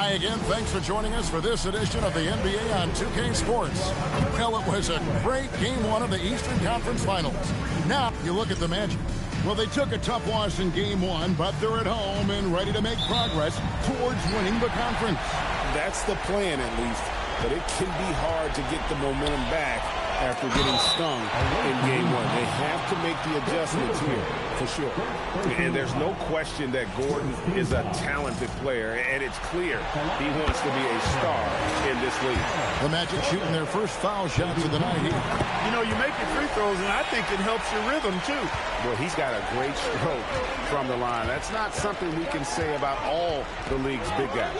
Hi again. Thanks for joining us for this edition of the NBA on 2K Sports. Well, it was a great Game 1 of the Eastern Conference Finals. Now, you look at the Magic. Well, they took a tough loss in Game 1, but they're at home and ready to make progress towards winning the conference. That's the plan, at least. But it can be hard to get the momentum back after getting stung in Game 1. They have to make the adjustments here, for sure. And there's no question that Gordon is a talented player, and it's clear he wants to be a star in this league. The Magic shooting their first foul shots of the night here. You know, you make your free throws, and I think it helps your rhythm, too. Well, he's got a great stroke from the line. That's not something we can say about all the league's big guys.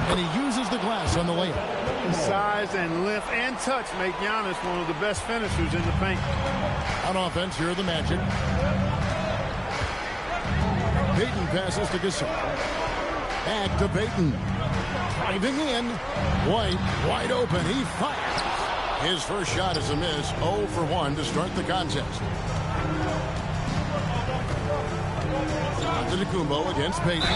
And he uses the glass on the layup. Size and length and touch make Giannis one of the best finishers in the paint. On offense, here are the Magic. Payton passes to Gasol. Back to Payton. Driving in. White wide open. He fires. His first shot is a miss. 0 for 1 to start the contest. Antetokounmpo against Payton.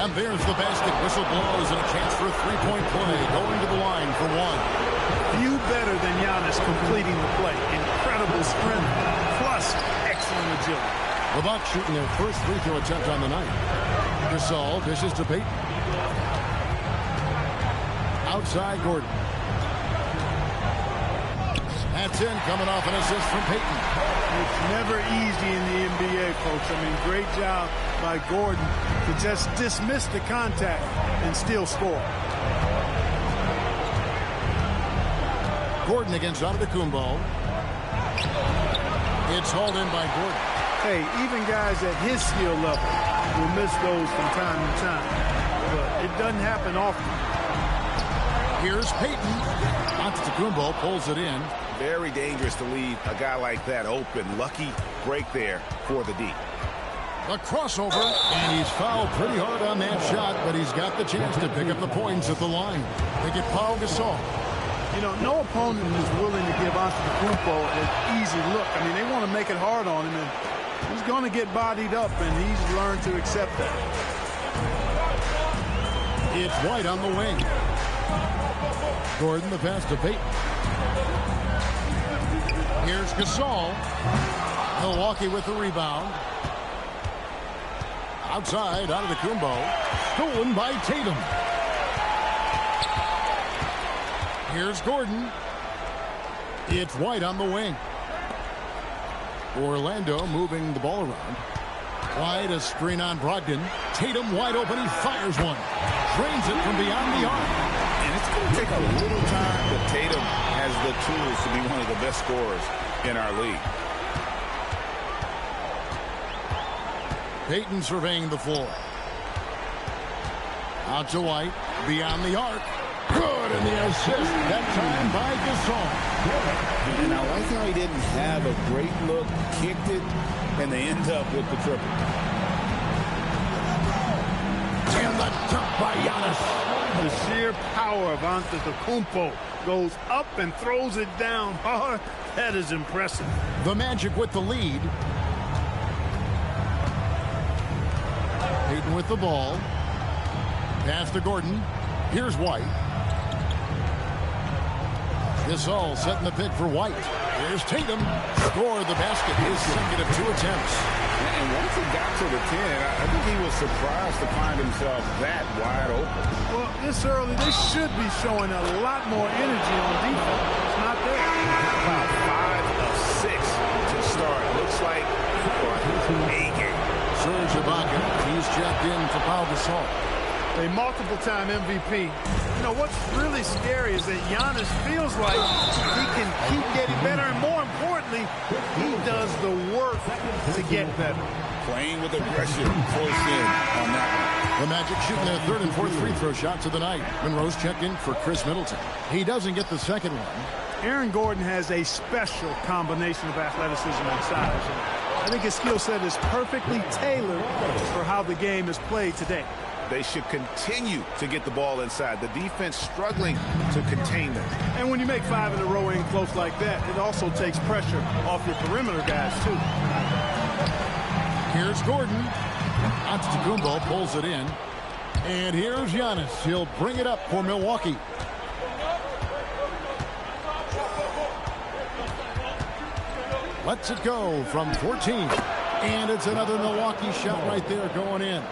And there's the basket. Whistle blows and a chance for a three-point play. Going to the line for one. Few better than Giannis completing the play. Incredible strength plus excellent agility. The Bucks shooting their first free throw attempt on the night. Gasol dishes to Payton. Outside Gordon. That's in, coming off an assist from Payton. It's never easy in the NBA, folks. I mean, great job by Gordon to just dismiss the contact and still score. Gordon against Antetokounmpo. It's hauled in by Gordon. Hey, even guys at his skill level will miss those from time to time. But it doesn't happen often. Here's Payton. Antetokounmpo pulls it in. Very dangerous to leave a guy like that open. Lucky break there for the D. A crossover, and he's fouled pretty hard on that shot, but he's got the chance to pick up the points at the line. They get Pau Gasol. You know, no opponent is willing to give Antetokounmpo an easy look. I mean, they want to make it hard on him, and he's going to get bodied up, and he's learned to accept that. It's White on the wing. Gordon the pass to Payton. Here's Gasol. Milwaukee with the rebound. Outside, Antetokounmpo. Stolen by Tatum. Here's Gordon. It's White on the wing. Orlando moving the ball around. White, a screen on Brogdon. Tatum wide open. He fires one. Drains it from beyond the arc. And it's going to take a little time, but Tatum has the tools to be one of the best scorers in our league. Payton surveying the floor. Out to White. Beyond the arc. Good, and the assist. That time by Gasol. And I like how he didn't have a great look, kicked it, and they end up with the triple. And the dunk by Giannis. The sheer power of Antetokounmpo goes up and throws it down hard. That is impressive. The Magic with the lead. Payton with the ball. Pass to Gordon. Here's White. Gasol setting the pick for White. Here's Tatum. Score the basket. His second of 2 attempts. And once he got to the 10, I think he was surprised to find himself that wide open. Well, this early, they should be showing a lot more energy on defense. It's not there. About 5 of 6 to start. Looks like a game. Serge Ibaka. He's checked in for Pau Gasol. A multiple-time MVP. You know, what's really scary is that Giannis feels like he can keep getting better, and more importantly, he does the work to get better. Playing with aggression close in on that one. The Magic shooting their third and fourth free throw shots of the night. Monroe's checked in for Chris Middleton. He doesn't get the second one. Aaron Gordon has a special combination of athleticism and size. I think his skill set is perfectly tailored for how the game is played today. They should continue to get the ball inside. The defense struggling to contain them. And when you make 5 in a row in close like that, it also takes pressure off your perimeter guys, too. Here's Gordon. Antetokounmpo pulls it in. And here's Giannis. He'll bring it up for Milwaukee. Lets it go from 14. And it's another Milwaukee shot right there going in.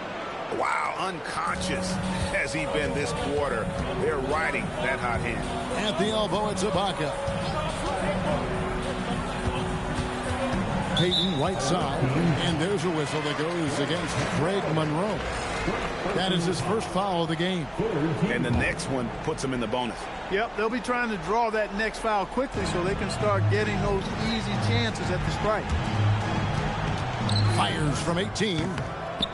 Wow, unconscious has he been this quarter. They're riding that hot hand. At the elbow, it's Ibaka. Payton, right side. And there's a whistle that goes against Greg Monroe. That is his first foul of the game. And the next one puts him in the bonus. Yep, they'll be trying to draw that next foul quickly so they can start getting those easy chances at the strike. Fires from 18.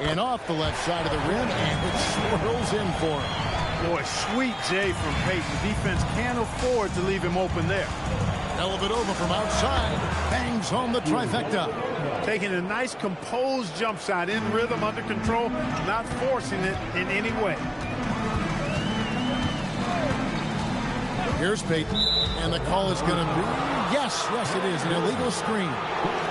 And off the left side of the rim, and it swirls in for him. Boy, sweet J from Payton. Defense can't afford to leave him open there. Dellavedova from outside. Bangs home the trifecta. Taking a nice composed jump shot in rhythm, under control, not forcing it in any way. Here's Payton, and the call is going to be, yes, it is, an illegal screen.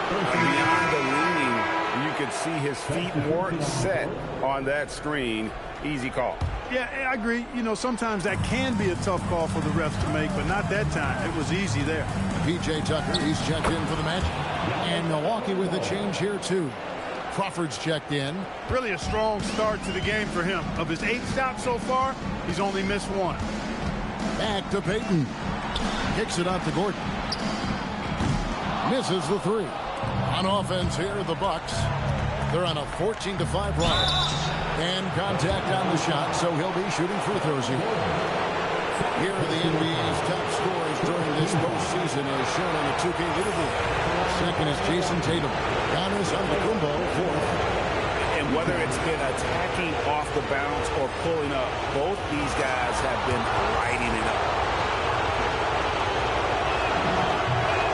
Beyond the leaning, you could see his feet weren't set on that screen. Easy call. Yeah, I agree. You know, sometimes that can be a tough call for the refs to make, but not that time. It was easy there. P.J. Tucker, he's checked in for the match. And Milwaukee with a change here, too. Crawford's checked in. Really a strong start to the game for him. Of his 8 shots so far, he's only missed 1. Back to Payton. Kicks it out to Gordon. Misses the 3. On offense here, the Bucks. They're on a 14-5 run. And contact on the shot, so he'll be shooting free throws here. Here are the NBA's top scorers during this postseason as shown on the 2K leaderboard. Second is Jason Tatum. Giannis Antetokounmpo, 4th. And whether it's been attacking off the bounce or pulling up, both these guys have been lighting it up.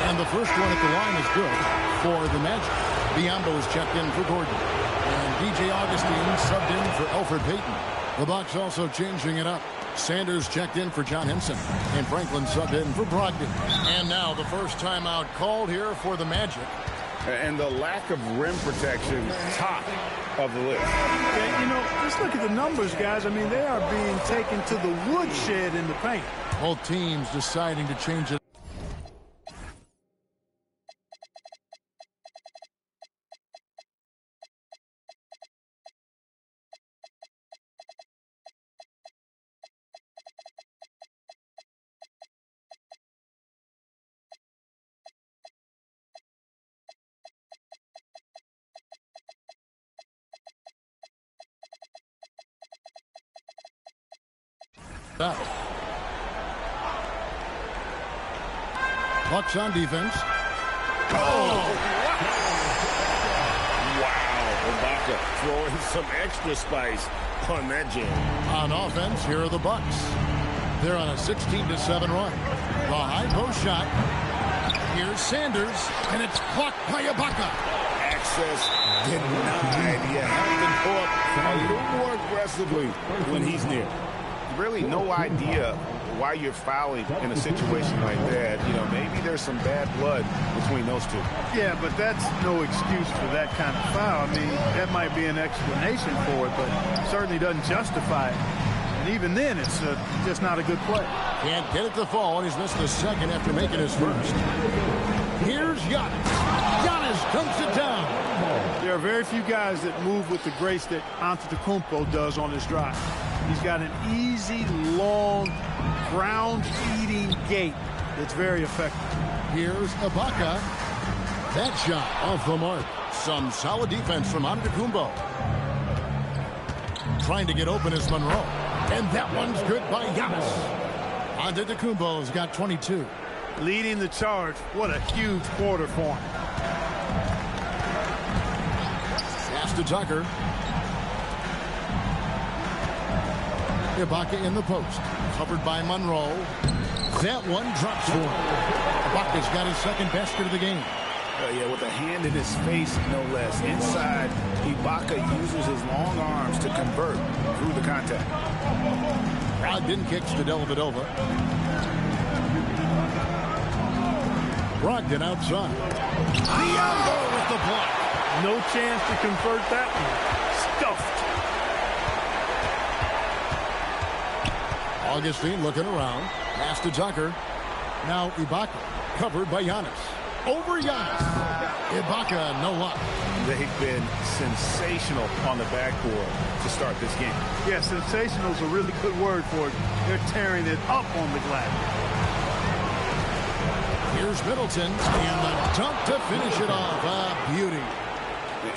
And the first one at the line is good for the Magic. Biombo's checked in for Gordon. And DJ Augustine subbed in for Elfrid Payton. The Bucks also changing it up. Sanders checked in for John Henson. And Franklin subbed in for Brogdon. And now the first timeout called here for the Magic. And the lack of rim protection, top of the list. Yeah, you know, just look at the numbers, guys. I mean, they are being taken to the woodshed in the paint. Both teams deciding to change it. Up. Bucks on defense. Oh! Wow, Ibaka throwing some extra spice on that jam. On offense, here are the Bucks. They're on a 16-7 run. The high post shot. Here's Sanders, and it's blocked by Ibaka. Access denied. You have to go up a little more aggressively when he's near. Really no idea why you're fouling in a situation like that. You know, maybe there's some bad blood between those two. Yeah, but that's no excuse for that kind of foul. I mean, that might be an explanation for it, but it certainly doesn't justify it. And even then, it's just not a good play. Can't get it to fall, and he's missed the second after making his first. Here's Giannis. Giannis dumps it down. There are very few guys that move with the grace that Antetokounmpo does on his drive. He's got an easy, long, ground-eating gait that's very effective. Here's Ibaka. That shot off the mark. Some solid defense from Antetokounmpo. Trying to get open is Monroe. And that one's good by Giannis. Antetokounmpo's got 22. Leading the charge. What a huge quarter for him. Pass to Tucker. Ibaka in the post. Covered by Monroe. That one drops for him. Ibaka's got his second basket of the game. Yeah, with a hand in his face, no less. Inside, Ibaka uses his long arms to convert through the contact. Brogdon kicks to Dellavedova. Brogdon outside. Biombo with the block. No chance to convert that one. Stuffed. Augustine looking around. Pass to Tucker. Now Ibaka, covered by Giannis. Over Giannis. Ibaka, no luck. They've been sensational on the backboard to start this game. Yeah, sensational is a really good word for it. They're tearing it up on the glass. Here's Middleton, and the dunk to finish it off. A beauty.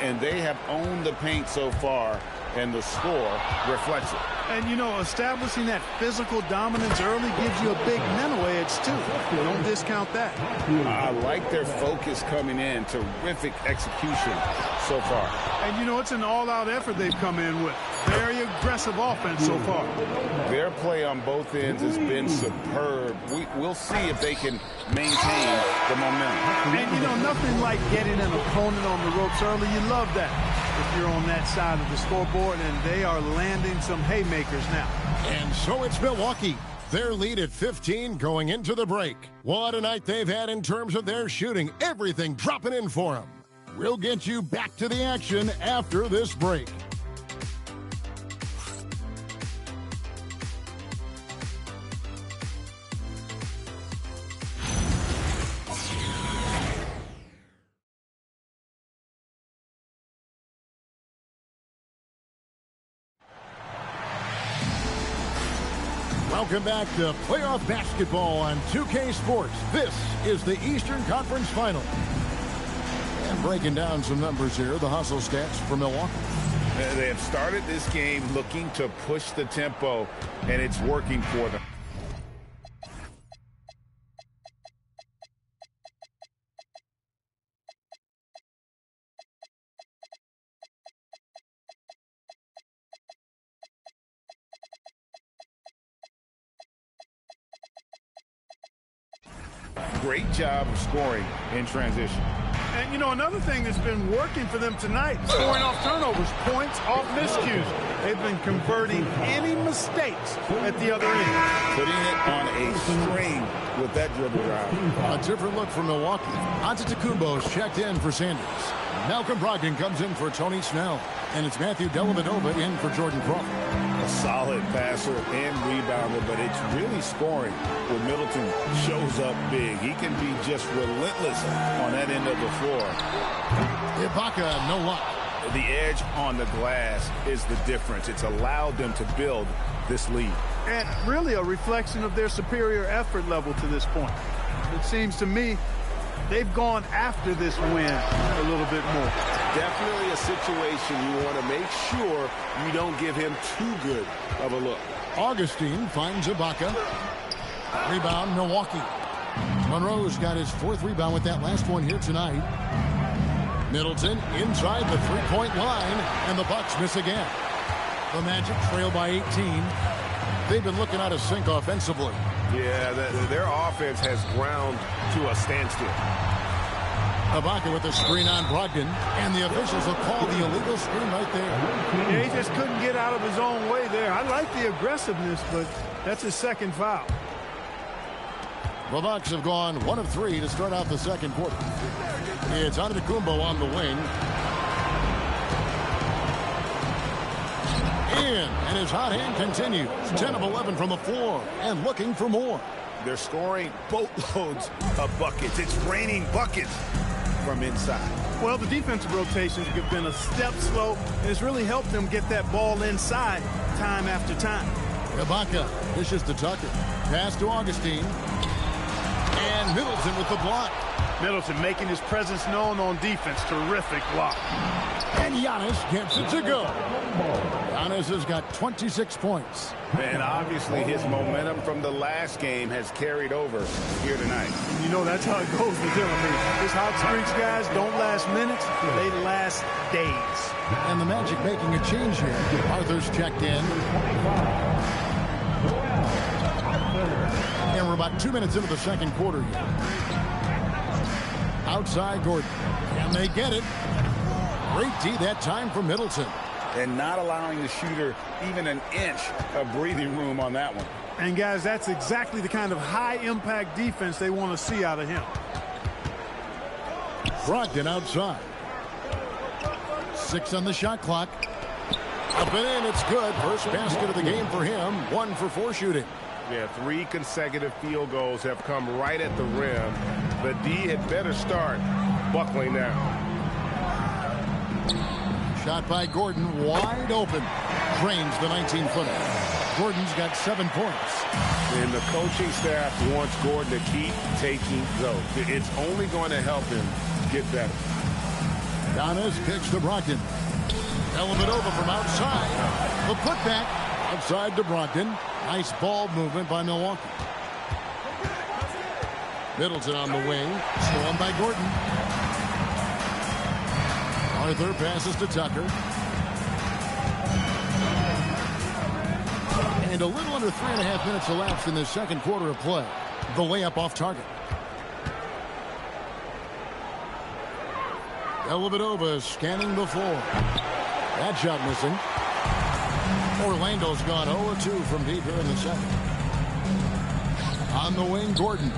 And they have owned the paint so far, and the score reflects it. And, you know, establishing that physical dominance early gives you a big mental edge, too. Don't discount that. I like their focus coming in. Terrific execution so far. And, you know, it's an all-out effort they've come in with. Very aggressive offense so far. Their play on both ends has been superb. We'll see if they can maintain the momentum. And, you know, nothing like getting an opponent on the ropes early. You love that if you're on that side of the scoreboard, and they are landing some haymakers now. And so it's Milwaukee. Their lead at 15 going into the break. What a night they've had in terms of their shooting. Everything dropping in for them. We'll get you back to the action after this break. Welcome back to playoff basketball on 2K Sports. This is the Eastern Conference Final. And breaking down some numbers here, the hustle stats for Milwaukee. They have started this game looking to push the tempo, and it's working for them. Great job of scoring in transition. And, you know, another thing that's been working for them tonight, scoring off turnovers, points off miscues. They've been converting any mistakes at the other end. Putting it on a string with that dribble drive. A different look for Milwaukee. Antetokounmpo's checked in for Sanders. Malcolm Brogdon comes in for Tony Snell. And it's Matthew Dellavedova in for Jordan Crawford. A solid passer and rebounder, but it's really scoring when Middleton shows up big. He can be just relentless on that end of the floor. Ibaka, no luck. The edge on the glass is the difference. It's allowed them to build this lead. And really a reflection of their superior effort level to this point. It seems to me they've gone after this win a little bit more. Definitely a situation you want to make sure you don't give him too good of a look. Augustine finds Ibaka. Rebound, Milwaukee. Monroe's got his fourth rebound with that last one here tonight. Middleton inside the three-point line, and the Bucks miss again. The Magic trail by 18. They've been looking out of sync offensively. Yeah, their offense has ground to a standstill. Ibaka with the screen on Brogdon, and the officials will call the illegal screen right there. Yeah, he just couldn't get out of his own way there. I like the aggressiveness, but that's his second foul. The Bucks have gone 1 of 3 to start out the second quarter. It's Antetokounmpo on the wing. And his hot hand continues. 10 of 11 from the floor and looking for more. They're scoring boatloads of buckets. It's raining buckets from inside. Well, the defensive rotations have been a step slow, and it's really helped them get that ball inside time after time. Ibaka dishes to Tucker. Pass to Augustine. And Middleton with the block. Middleton making his presence known on defense. Terrific block. And Giannis gets it to go. Giannis has got 26 points. And obviously his momentum from the last game has carried over here tonight. You know, that's how it goes with him. I mean, his hot streaks, guys, don't last minutes. They last days. And the Magic making a change here. Arthur's checked in. And we're about 2 minutes into the second quarter here. Outside Gordon. Can they get it? Great D that time from Middleton. And not allowing the shooter even an inch of breathing room on that one. And, guys, that's exactly the kind of high-impact defense they want to see out of him. Brogdon outside. 6 on the shot clock. Up and in, it's good. First basket of the game for him. 1 for 4 shooting. Yeah, 3 consecutive field goals have come right at the rim. The D had better start buckling down. Shot by Gordon, wide open. Drains the 19-footer. Gordon's got 7 points. And the coaching staff wants Gordon to keep taking those. It's only going to help him get better. Giannis kicks to Brogdon. Element over from outside. The putback outside to Brogdon. Nice ball movement by Milwaukee. Middleton on the wing. Stolen by Gordon. Arthur passes to Tucker. And a little under 3.5 minutes elapsed in the second quarter of play. The layup off target. Dellavedova scanning the floor. That shot missing. Orlando's gone 0-2 from deep here in the second. On the wing, Gordon.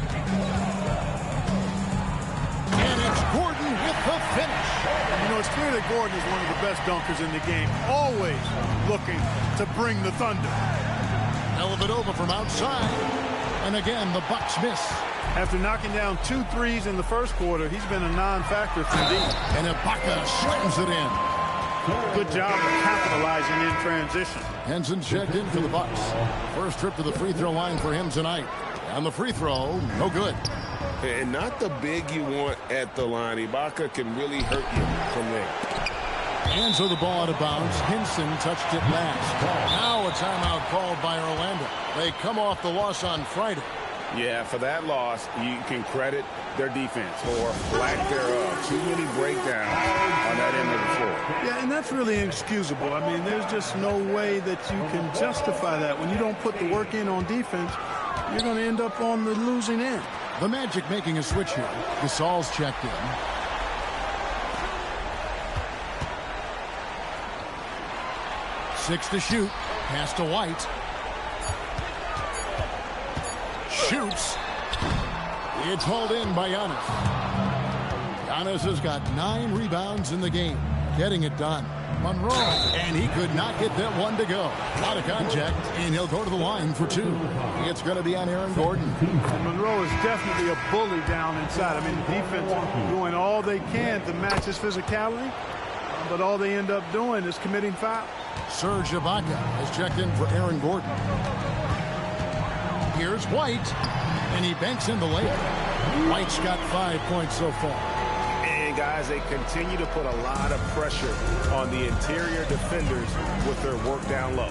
And it's Gordon with the finish. You know, it's clear that Gordon is one of the best dunkers in the game. Always looking to bring the thunder. Dellavedova from outside. And again, the Bucks miss. After knocking down 2 threes in the first quarter, he's been a non-factor from deep. And Ibaka slams it in. Good job of capitalizing in transition. Henson checked in for the Bucks. First trip to the free throw line for him tonight. And the free throw, no good. And not the big you want at the line. Ibaka can really hurt you from there. And so the ball out of bounds. Henson touched it last. Now a timeout called by Orlando. They come off the loss on Friday. Yeah, for that loss, you can credit their defense or lack thereof. Too many breakdowns on that end of the floor. Yeah, and that's really inexcusable. I mean, there's just no way that you can justify that. When you don't put the work in on defense, you're going to end up on the losing end. The Magic making a switch here. Gasol's checked in. Six to shoot. Pass to White. Shoots. It's hauled in by Giannis. Giannis has got 9 rebounds in the game. Getting it done. Monroe. And he could not get that one to go. Out of contact. And he'll go to the line for 2. It's going to be on Aaron Gordon. And Monroe is definitely a bully down inside. I mean, the defense doing all they can to match his physicality. But all they end up doing is committing foul. Serge Ibaka has checked in for Aaron Gordon. Here's White, and he banks in the layup. White's got 5 points so far. And, guys, they continue to put a lot of pressure on the interior defenders with their work down low.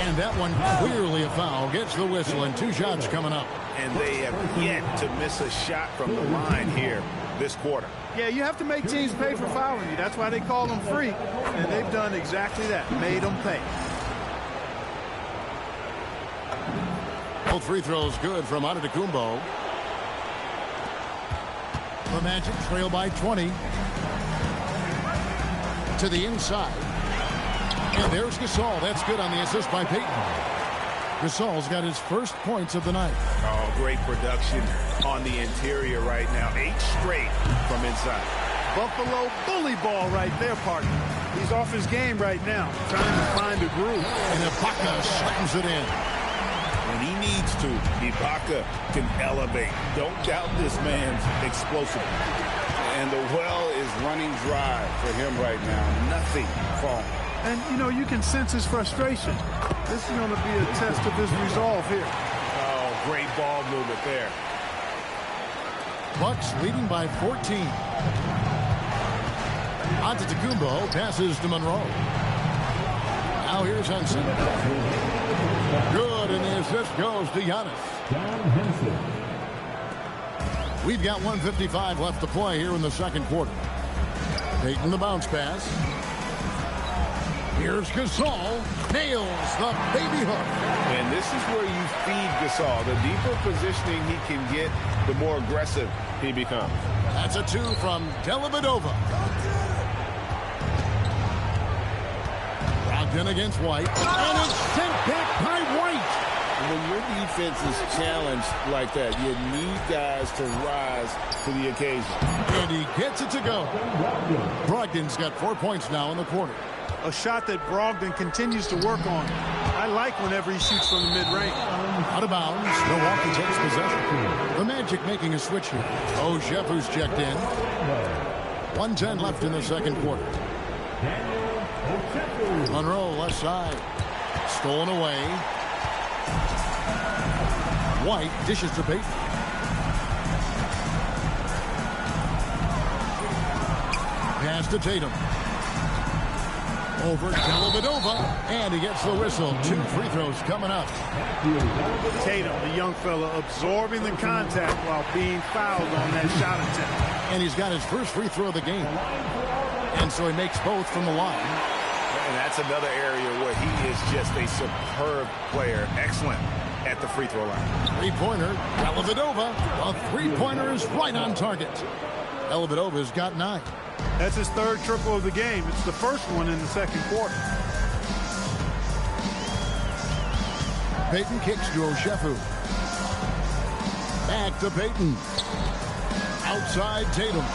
And that one clearly a foul. Gets the whistle, and 2 shots coming up. And they have yet to miss a shot from the line here this quarter. Yeah, you have to make teams pay for fouling you. That's why they call them free. And they've done exactly that. Made them pay. Both free throws good from Antetokounmpo. The Magic trail by 20. To the inside. And there's Gasol. That's good on the assist by Payton. Gasol's got his first points of the night. Oh, great production on the interior right now. 8 straight from inside. Buffalo bully ball right there, partner. He's off his game right now, trying to find a groove. And Ibaka slams it in. When he needs to, Ibaka can elevate. Don't doubt this man's explosiveness. And the well is running dry for him right now. Nothing falling. And, you know, you can sense his frustration. This is going to be a test of his resolve here. Oh, great ball movement there. Bucks leading by 14. Antetokounmpo passes to Monroe. Now here's Henson. Good, and the assist goes to Giannis. We've got 1:55 left to play here in the second quarter. Taking the bounce pass. Here's Gasol. Nails the baby hook. And this is where you feed Gasol. The deeper positioning he can get, the more aggressive he becomes. That's a 2 from Dellavedova. Brogdon against White. And it's sent back by White. When your defense is challenged like that, you need guys to rise to the occasion. And he gets it to go. Brogdon's got 4 points now in the quarter. A shot that Brogdon continues to work on. I like whenever he shoots from the mid-range. Out of bounds. Milwaukee takes possession. The Magic making a switch here. Oshefu's checked in. 1:10 left in the second quarter. Monroe left side. Stolen away. White dishes to Payton. Pass to Tatum. Over Dellavedova, and he gets the whistle. 2 free throws coming up. Tatum, the young fella, absorbing the contact while being fouled on that shot attempt. And he's got his first free throw of the game. And so he makes both from the line. And that's another area where he is just a superb player. Excellent at the free throw line. Three-pointer, Dellavedova. A three-pointer is right on target. Dellavedova's got 9. That's his 3rd triple of the game. It's the first one in the second quarter. Payton kicks to Oshefu. Back to Payton. Outside Tatum.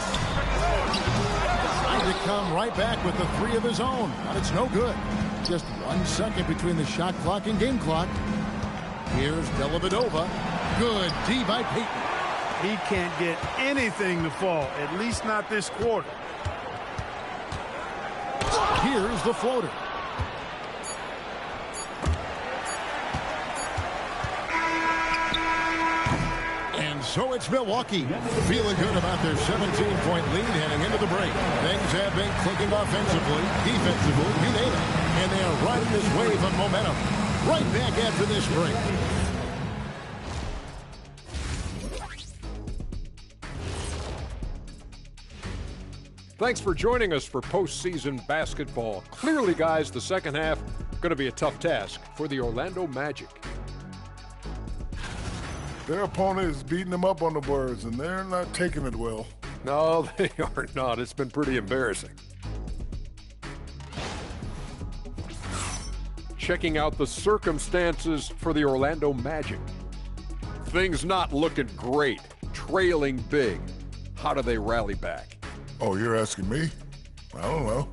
Trying to come right back with the 3 of his own, but it's no good. Just 1 second between the shot clock and game clock. Here's Dellavedova. Good D by Payton. He can't get anything to fall, at least not this quarter. Here's the floater. And so it's Milwaukee, feeling good about their 17-point lead heading into the break. Things have been clicking offensively, defensively, you name it. And they are riding this wave of momentum. Right back after this break. Thanks for joining us for postseason basketball. Clearly, guys, the second half going to be a tough task for the Orlando Magic. Their opponent is beating them up on the boards, and they're not taking it well. No, they are not. It's been pretty embarrassing. Checking out the circumstances for the Orlando Magic. Things not looking great, trailing big. How do they rally back? Oh, you're asking me? I don't know.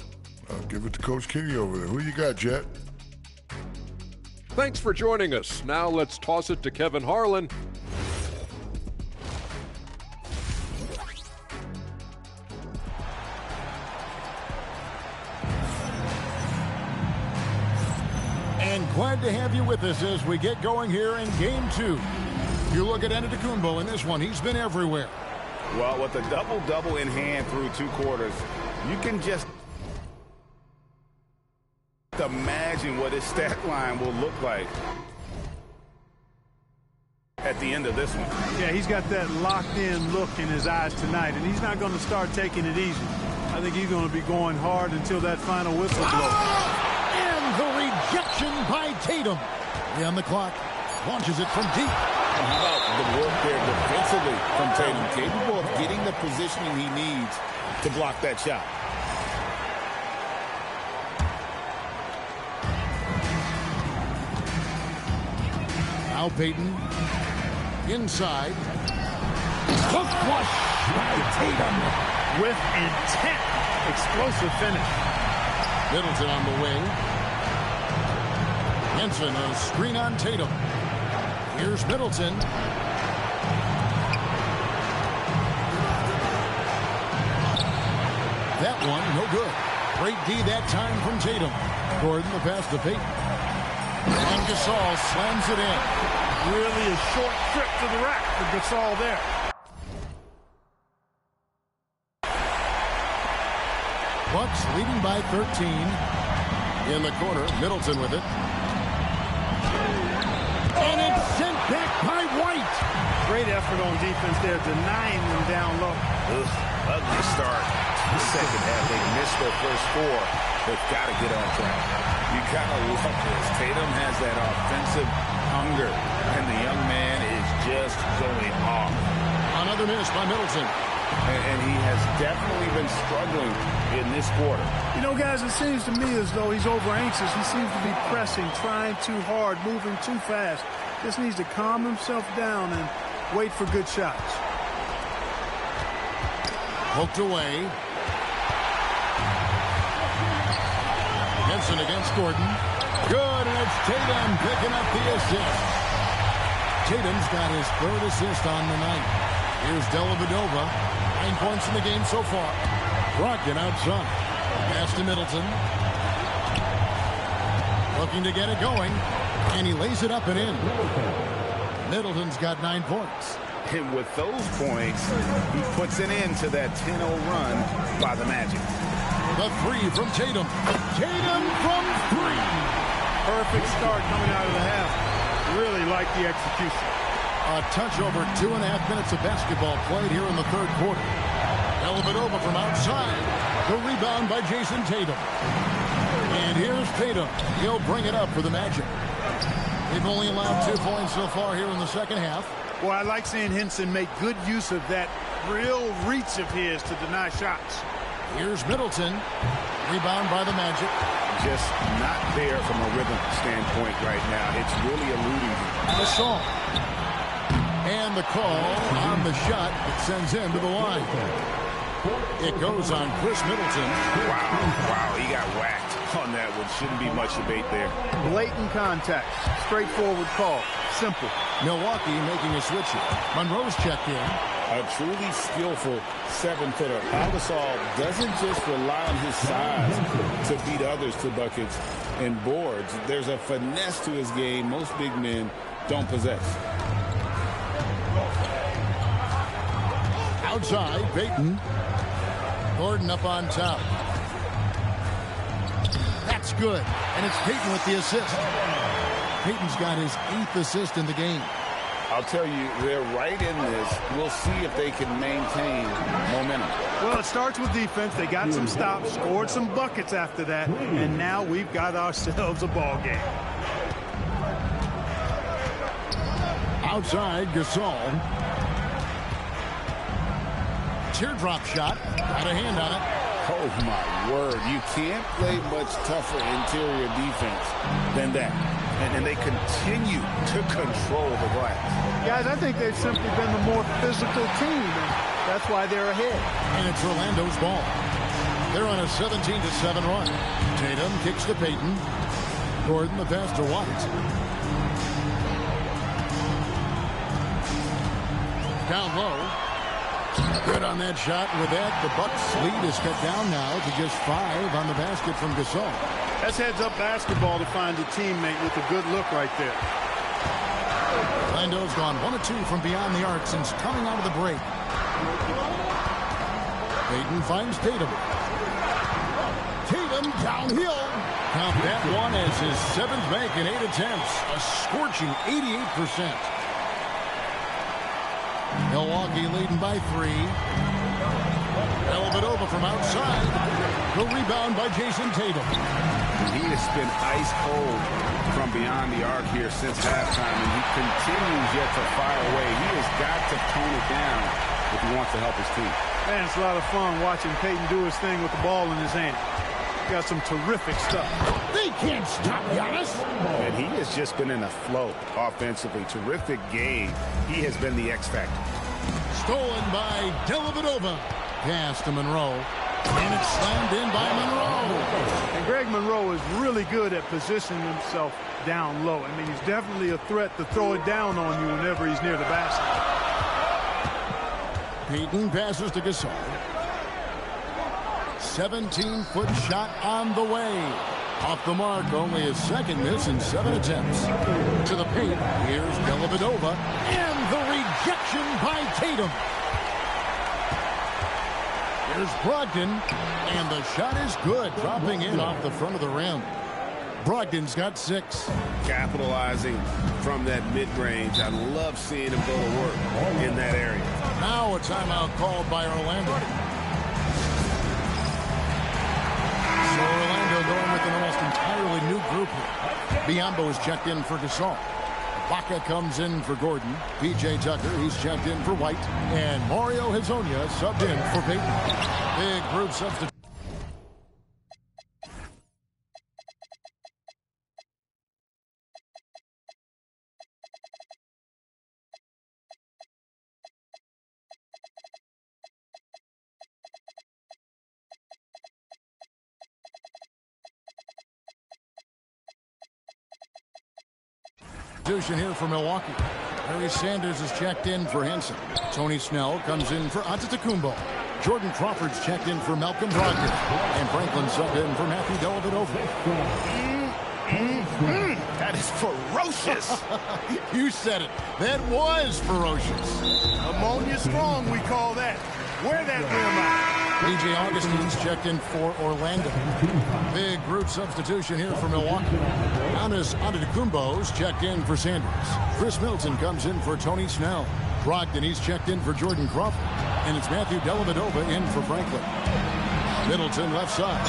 I'll give it to Coach Kitty over there. Who you got, Jet? Thanks for joining us. Now let's toss it to Kevin Harlan. And glad to have you with us as we get going here in Game 2. You look at Antetokounmpo in this one. He's been everywhere. Well, with a double-double in hand through 2 quarters, you can just imagine what his stat line will look like at the end of this one. Yeah, he's got that locked-in look in his eyes tonight, and he's not going to start taking it easy. I think he's going to be going hard until that final whistle blows. And the rejection by Tatum. On the clock. Launches it from deep. And how about the work there defensively from Tatum? Capable of getting the positioning he needs to block that shot. Now Payton. Inside. Hook flush by Tatum. With intent. Explosive finish. Middleton on the wing. Henson, a screen on Tatum. Here's Middleton. That one, no good. Great D that time from Tatum. Gordon, the pass to Payton. And Gasol slams it in. Really a short trip to the rack for Gasol there. Bucks leading by 13. In the corner, Middleton with it. And it's sent back by White. Great effort on defense there, denying them down low. Ugly start. The second half, they missed their first 4. They've got to get on track. You kind of look at this. Tatum has that offensive hunger, and the young man is just going off. Another miss by Middleton. And he has definitely been struggling in this quarter. You know, guys, it seems to me as though he's over-anxious. He seems to be pressing, trying too hard, moving too fast. Just needs to calm himself down and wait for good shots. Poked away. Henson against Gordon. Good, and it's Tatum. picking up the assist. Tatum's got his third assist on the night. Here's Dellavedova. 9 points in the game so far. Brogdon outside. Pass to Middleton. Looking to get it going. And he lays it up and in. Middleton's got 9 points. And with those points, he puts an end to that 10-0 run by the Magic. The three from Tatum. Tatum from three. Perfect start coming out of the half. Really like the execution. A touch over 2.5 minutes of basketball played here in the third quarter. Dellavedova from outside. The rebound by Jason Tatum. And here's Tatum. He'll bring it up for the Magic. They've only allowed 2 points so far here in the second half. Well, I like seeing Henson make good use of that real reach of his to deny shots. Here's Middleton. Rebound by the Magic. Just not there from a rhythm standpoint right now. It's really eluding him. Gasol. And the call on the shot that sends him to the line. It goes on Chris Middleton. Wow, he got whacked on that one. Shouldn't be much debate there. Blatant contact. Straightforward call. Simple. Milwaukee making a switch here. Monroe's checked in. A truly skillful 7-footer. Pau Gasol doesn't just rely on his size to beat others to buckets and boards. There's a finesse to his game most big men don't possess. Outside, Payton. Gordon up on top. That's good. And it's Payton with the assist. Payton's got his 8th assist in the game. I'll tell you, they're right in this. We'll see if they can maintain momentum. Well, it starts with defense. They got some stops, scored some buckets after that, and now we've got ourselves a ball game. Outside, Gasol. Teardrop shot. Got a hand on it. Oh, my word. You can't play much tougher interior defense than that. And they continue to control the glass. Guys, I think they've simply been the more physical team, and that's why they're ahead. And it's Orlando's ball. They're on a 17-7 run. Tatum kicks to Payton. Gordon the pass to White. Down low. Good on that shot. And with that, the Bucks lead is cut down now to just 5 on the basket from Gasol. That's heads-up basketball to find a teammate with a good look right there. Orlando's gone 1 of 2 from beyond the arc since coming out of the break. Payton finds Tatum. Tatum downhill. Count that one as his 7th make in 8 attempts. A scorching 88%. Milwaukee leading by 3. Dellavedova from outside. The rebound by Jason Tatum. He has been ice cold from beyond the arc here since halftime, and he continues yet to fire away. He has got to tone it down if he wants to help his team. Man, it's a lot of fun watching Payton do his thing with the ball in his hand. Got some terrific stuff. They can't stop Giannis. And he has just been in a flow offensively. Terrific game. He has been the X factor. Stolen by Dellavedova. Pass to Monroe. And it's slammed in by Monroe. And Greg Monroe is really good at positioning himself down low. I mean, he's definitely a threat to throw it down on you whenever he's near the basket. Payton passes to Gasol. 17-foot shot on the way. Off the mark, only his 2nd miss in 7 attempts. To the paint, here's Dellavedova. And the rejection by Tatum. Here's Brogdon, and the shot is good, dropping in off the front of the rim. Brogdon's got 6. Capitalizing from that mid-range. I love seeing him go to work in that area. Now a timeout called by Orlando. So Orlando going with an almost entirely new group here. Biyombo is checked in for Gasol. Baca comes in for Gordon. P.J. Tucker, he's checked in for White. And Mario Hezonja subbed in for Payton. Big group substitute. substitution here for Milwaukee. Larry Sanders is checked in for Henson. Tony Snell comes in for Antetokounmpo. Jordan Crawford's checked in for Malcolm Brogdon. And Franklin subbed in for Matthew Dellavedova. That is ferocious. You said it. That was ferocious. Ammonia strong, we call that. Wear that rim out. PJ Augustine's checked in for Orlando. Big group substitution here for Milwaukee. Giannis Antetokounmpo's checked in for Sanders. Chris Middleton comes in for Tony Snell. Brogdon, he's checked in for Jordan Crawford. And it's Matthew Dellavedova in for Franklin. Middleton left side.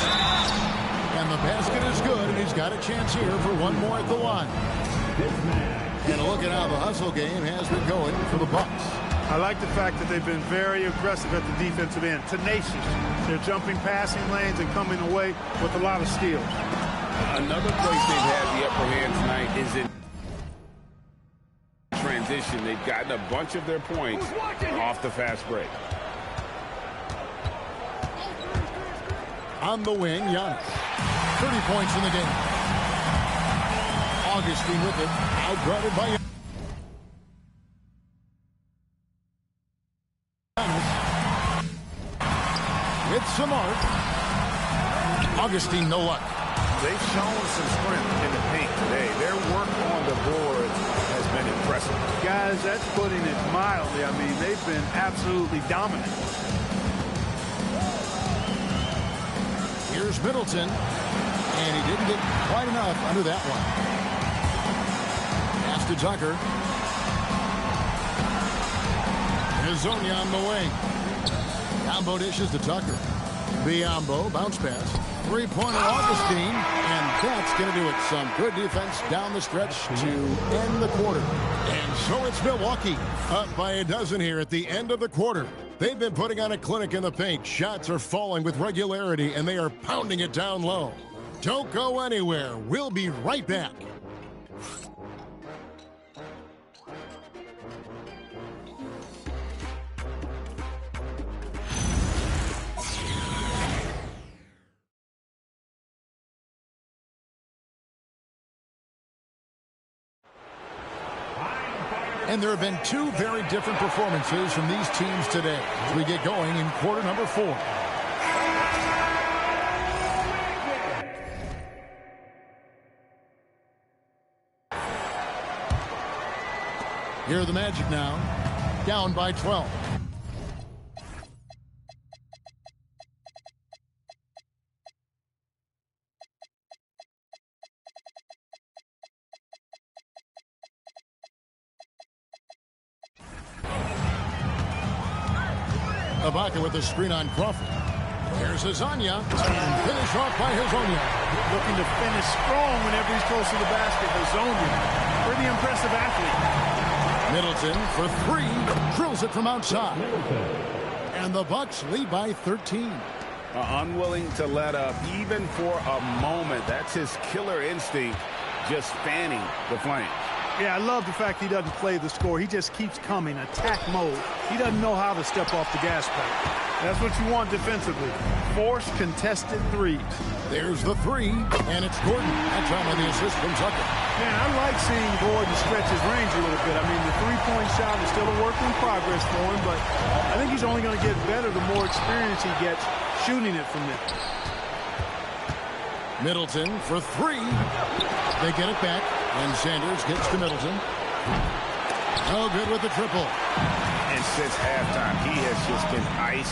And the basket is good, and he's got a chance here for one more at the line. And look at how the hustle game has been going for the Bucks. I like the fact that they've been very aggressive at the defensive end. Tenacious. They're jumping passing lanes and coming away with a lot of steals. Another place they've had the upper hand tonight is in transition. They've gotten a bunch of their points off the fast break. On the wing, Giannis. 30 points in the game. Augustine with it. Outguarded by Giannis. With some art. Augustine, no luck. They've shown some strength in the paint today. Their work on the board has been impressive. Guys, that's putting it mildly. I mean, they've been absolutely dominant. Here's Middleton. And he didn't get quite enough under that one. Pass to Tucker. Hazonia on the wing. Biombo dishes to Tucker. Biombo, bounce pass. Three-pointer Augustine. And that's going to do it. Some good defense down the stretch to end the quarter. And so it's Milwaukee up by a dozen here at the end of the quarter. They've been putting on a clinic in the paint. Shots are falling with regularity, and they are pounding it down low. Don't go anywhere. We'll be right back. And there have been two very different performances from these teams today as we get going in quarter number 4. Here are the Magic now, down by 12. Ibaka with the screen on Crawford. Here's Hazonia. Finish off by Hazonia. Looking to finish strong whenever he's close to the basket. Hazonia, pretty impressive athlete. Middleton for 3. Drills it from outside. And the Bucks lead by 13. Unwilling to let up even for a moment. That's his killer instinct, just fanning the flames. Yeah, I love the fact he doesn't play the score. He just keeps coming, attack mode. He doesn't know how to step off the gas pedal. That's what you want defensively. Force contested threes. There's the 3, and it's Gordon. That time on the assist from Tucker. Man, I like seeing Gordon stretch his range a little bit. I mean, the three-point shot is still a work in progress for him, but I think he's only going to get better the more experience he gets shooting it from there. Middleton for 3. They get it back. And Sanders gets to Middleton. No good with the triple. And since halftime, he has just been ice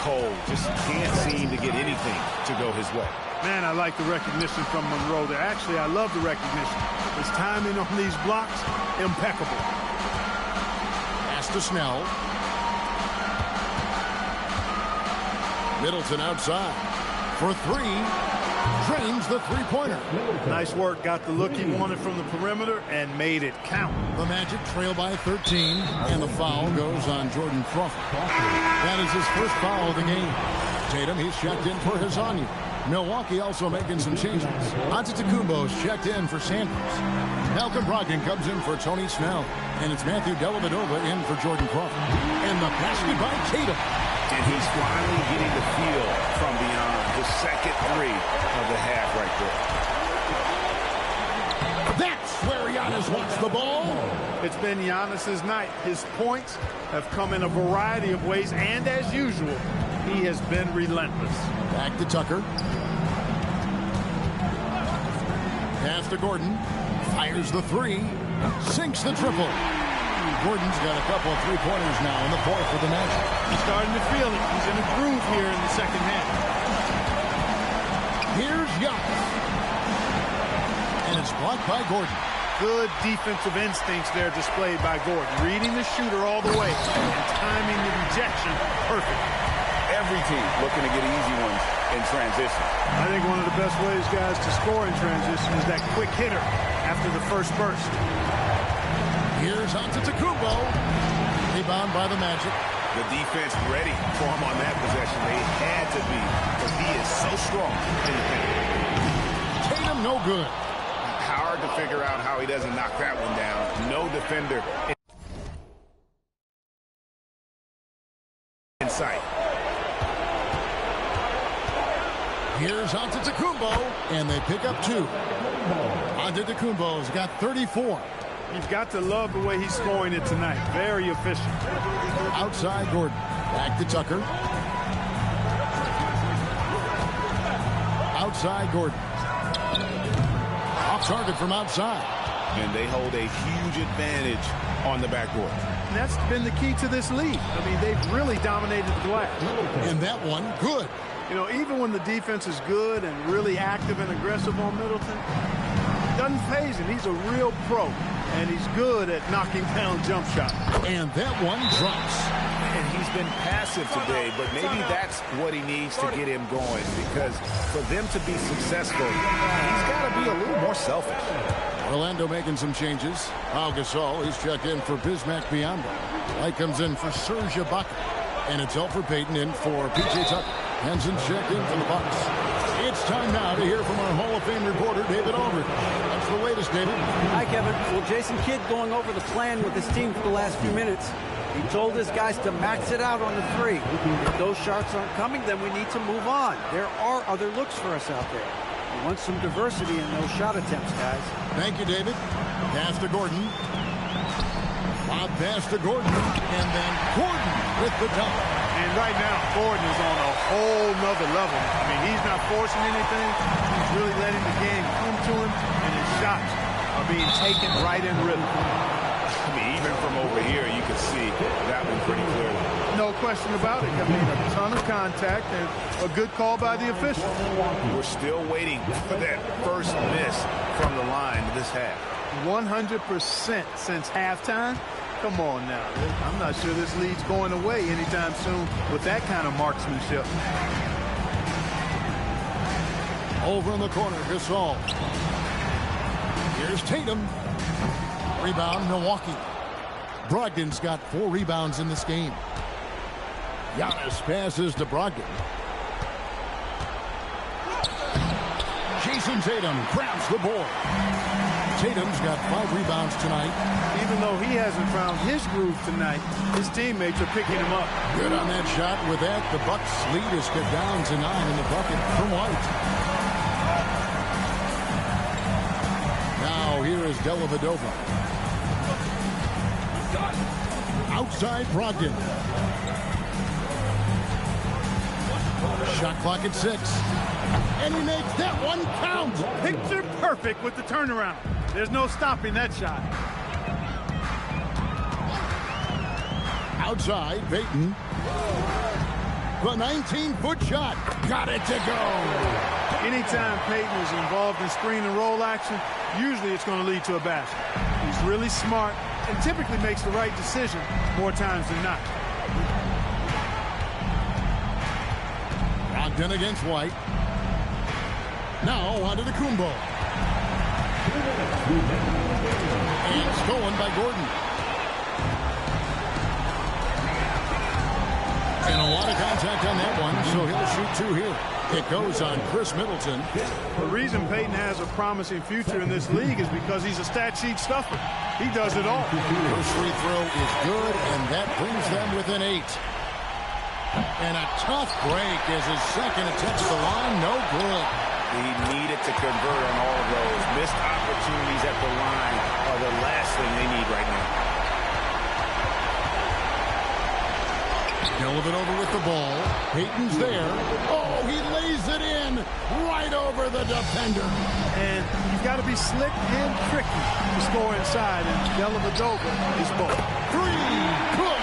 cold. Just can't seem to get anything to go his way. Man, I like the recognition from Monroe there. Actually, I love the recognition. His timing on these blocks, impeccable. Pass to Snell. Middleton outside for 3. Drains the three-pointer. Nice work. Got the look he wanted from the perimeter and made it count. The Magic trail by 13, and the foul goes on Jordan Crawford. That is his first foul of the game. Tatum, he's checked in for Hazonia. Milwaukee also making some changes. Antetokounmpo's checked in for Sanders. Malcolm Brogdon comes in for Tony Snell. And it's Matthew Dellavedova in for Jordan Crawford. And the basket by Tatum. And he's finally getting the feel from beyond. The second 3 of the half right there. That's where Giannis wants the ball. It's been Giannis's night. His points have come in a variety of ways, and as usual, he has been relentless. Back to Tucker. Pass to Gordon. Fires the three. Sinks the triple. Gordon's got a couple of three-pointers now in the fourth for the Magic. He's starting to feel it. He's in a groove here in the second half. Here's Giannis. And it's blocked by Gordon. Good defensive instincts there displayed by Gordon. Reading the shooter all the way and timing the rejection perfect. Every team looking to get easy ones in transition. I think one of the best ways, guys, to score in transition is that quick hitter after the first burst. Here's Antetokounmpo. Rebound by the Magic. The defense ready for him on that possession. They had to be, because he is so strong in the paint. Tatum no good. Hard to figure out how he doesn't knock that one down. No defender in sight. Here's Antetokounmpo, and they pick up two. Antetokounmpo's got 34. You've got to love the way he's scoring it tonight. Very efficient. Outside Gordon. Back to Tucker. Outside Gordon. Off target from outside. And they hold a huge advantage on the backboard. And that's been the key to this league. I mean, they've really dominated the glass. And that one, good. You know, even when the defense is good and really active and aggressive on Middleton, it doesn't faze him. He's a real pro. And he's good at knocking down jump shots. And that one drops. And he's been passive today, but maybe that's what he needs to get him going, because for them to be successful, he's got to be a little more selfish. Orlando making some changes. Pau Gasol, he's checked in for Bismack Biyombo. Light comes in for Serge Ibaka. And it's Elfrid Payton in for P.J. Tucker. Hansen checked in for the Bucks. It's time now to hear from our Hall of Fame reporter, David Aldridge. That's the latest, David. Hi, Kevin. Well, Jason Kidd going over the plan with his team for the last few minutes. He told his guys to max it out on the three. If those shots aren't coming, then we need to move on. There are other looks for us out there. We want some diversity in those shot attempts, guys. Thank you, David. Pass to Gordon. Bob pass to Gordon. And then Gordon with the dunk. And right now, Gordon is on a whole nother level. I mean, he's not forcing anything. He's really letting the game come to him, and his shots are being taken right in rhythm. I mean, even from over here, you can see that one pretty clearly. No question about it. I mean, a ton of contact and a good call by the official. We're still waiting for that first miss from the line this half. 100% since halftime. Come on now. I'm not sure this lead's going away anytime soon with that kind of marksmanship. Over in the corner, Gasol. Here's Tatum. Rebound, Milwaukee. Brogdon's got 4 rebounds in this game. Giannis passes to Brogdon. Jason Tatum grabs the board. Tatum's got 5 rebounds tonight. Even though he hasn't found his groove tonight, his teammates are picking him up. Good on that shot. With that, the Bucks lead is cut down to 9 in the bucket from White. Now here is Dellavedova. Outside Brogdon. Shot clock at 6. And he makes that one count. Picture perfect with the turnaround. There's no stopping that shot. Outside, Payton. The 19-foot shot. Got it to go. Anytime Payton is involved in screen and roll action, usually it's going to lead to a basket. He's really smart and typically makes the right decision more times than not. Brogdon against White. Now onto the Kumbo. And stolen by Gordon. And a lot of contact on that one, so he'll shoot 2 here. It goes on Chris Middleton. The reason Payton has a promising future in this league is because he's a stat sheet stuffer. He does it all. First free throw is good, and that brings them within 8. And a tough break as his second attempt at the line, no good. He needed to convert on all of those. Missed opportunity. opportunities at the line are the last thing they need right now. Dellavedova with the ball. Peyton's there. Oh, he lays it in right over the defender. And you've got to be slick and tricky to score inside, and Dellavedova is both. Three, good.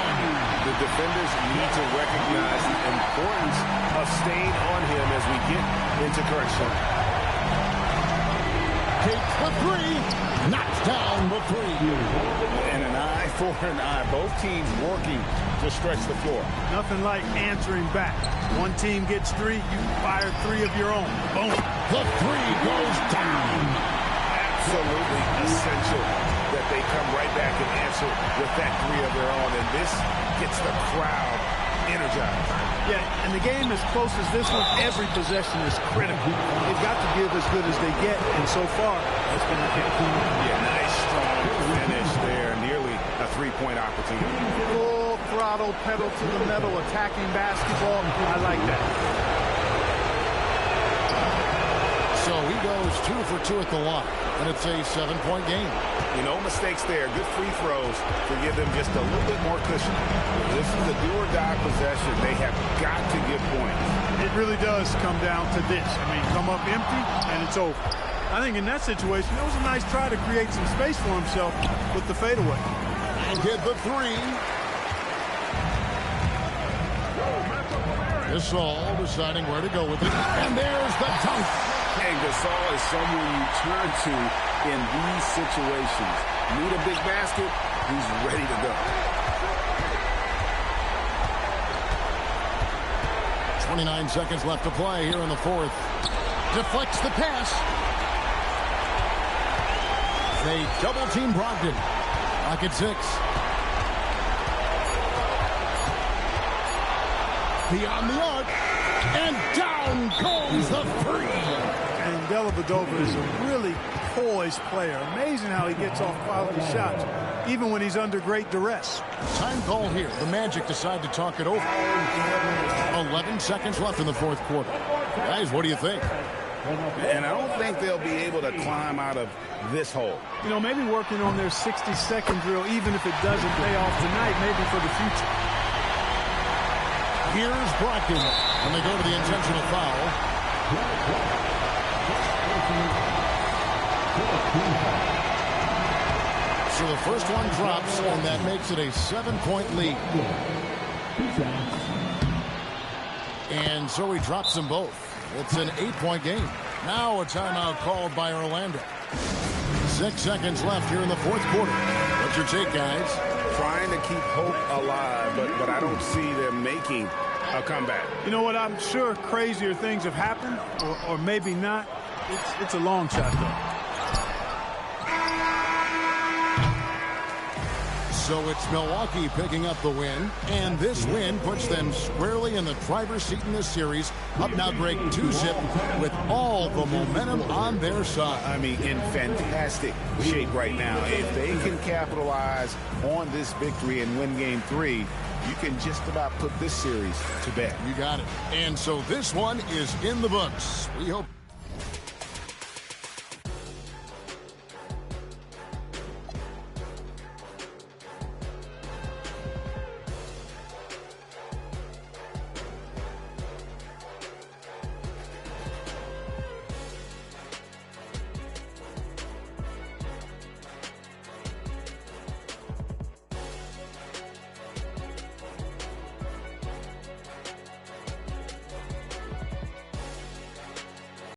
The defenders need to recognize the importance of staying on him as we get into crunch time. Takes the three. Knocks down the three. And an eye for an eye. Both teams working to stretch the floor. Nothing like answering back. One team gets three, you fire three of your own. Boom. The three goes down. Absolutely essential that they come right back and answer with that three of their own. And this gets the crowd energized. Yeah, and the game as close as this one, every possession is critical. They've got to give as good as they get, and so far, that's been the case. Yeah, nice, strong finish there. Nearly a three-point opportunity. Full throttle, pedal to the metal, attacking basketball. I like that. So he goes 2 for 2 at the line, and it's a 7-point game. You know, mistakes there. Good free throws to give them just a little bit more cushion. This is a do-or-die possession. They have got to get points. It really does come down to this. I mean, come up empty, and it's over. I think in that situation, it was a nice try to create some space for himself with the fadeaway. And get the three. Gasol deciding where to go with it. And there's the dunk. And Gasol is someone you turn to in these situations. Need a big basket, he's ready to go. 29 seconds left to play here in the fourth. Deflects the pass. They double-team Brogdon. Back at 6. Beyond the arc. And down goes the three. And Dellavedova is a really poised player. Amazing how he gets off quality shots, even when he's under great duress. Time call here. The Magic decide to talk it over. 11 seconds left in the fourth quarter. Guys, what do you think? And I don't think they'll be able to climb out of this hole. You know, maybe working on their 60-second drill, even if it doesn't pay off tonight, maybe for the future. Here's Brogdon, and they go to the intentional foul. So the first one drops, and that makes it a 7-point lead. And so he drops them both. It's an 8-point game. Now a timeout called by Orlando. 6 seconds left here in the fourth quarter. What's your take, guys? Trying to keep hope alive, but I don't see them making a comeback. You know what? I'm sure crazier things have happened, or maybe not. It's a long shot, though. So it's Milwaukee picking up the win, and this win puts them squarely in the driver's seat in this series. Up now, Greg, 2-zip with all the momentum on their side. I mean, in fantastic shape right now. If they can capitalize on this victory and win Game 3, you can just about put this series to bed. You got it. And so this one is in the books. We hope...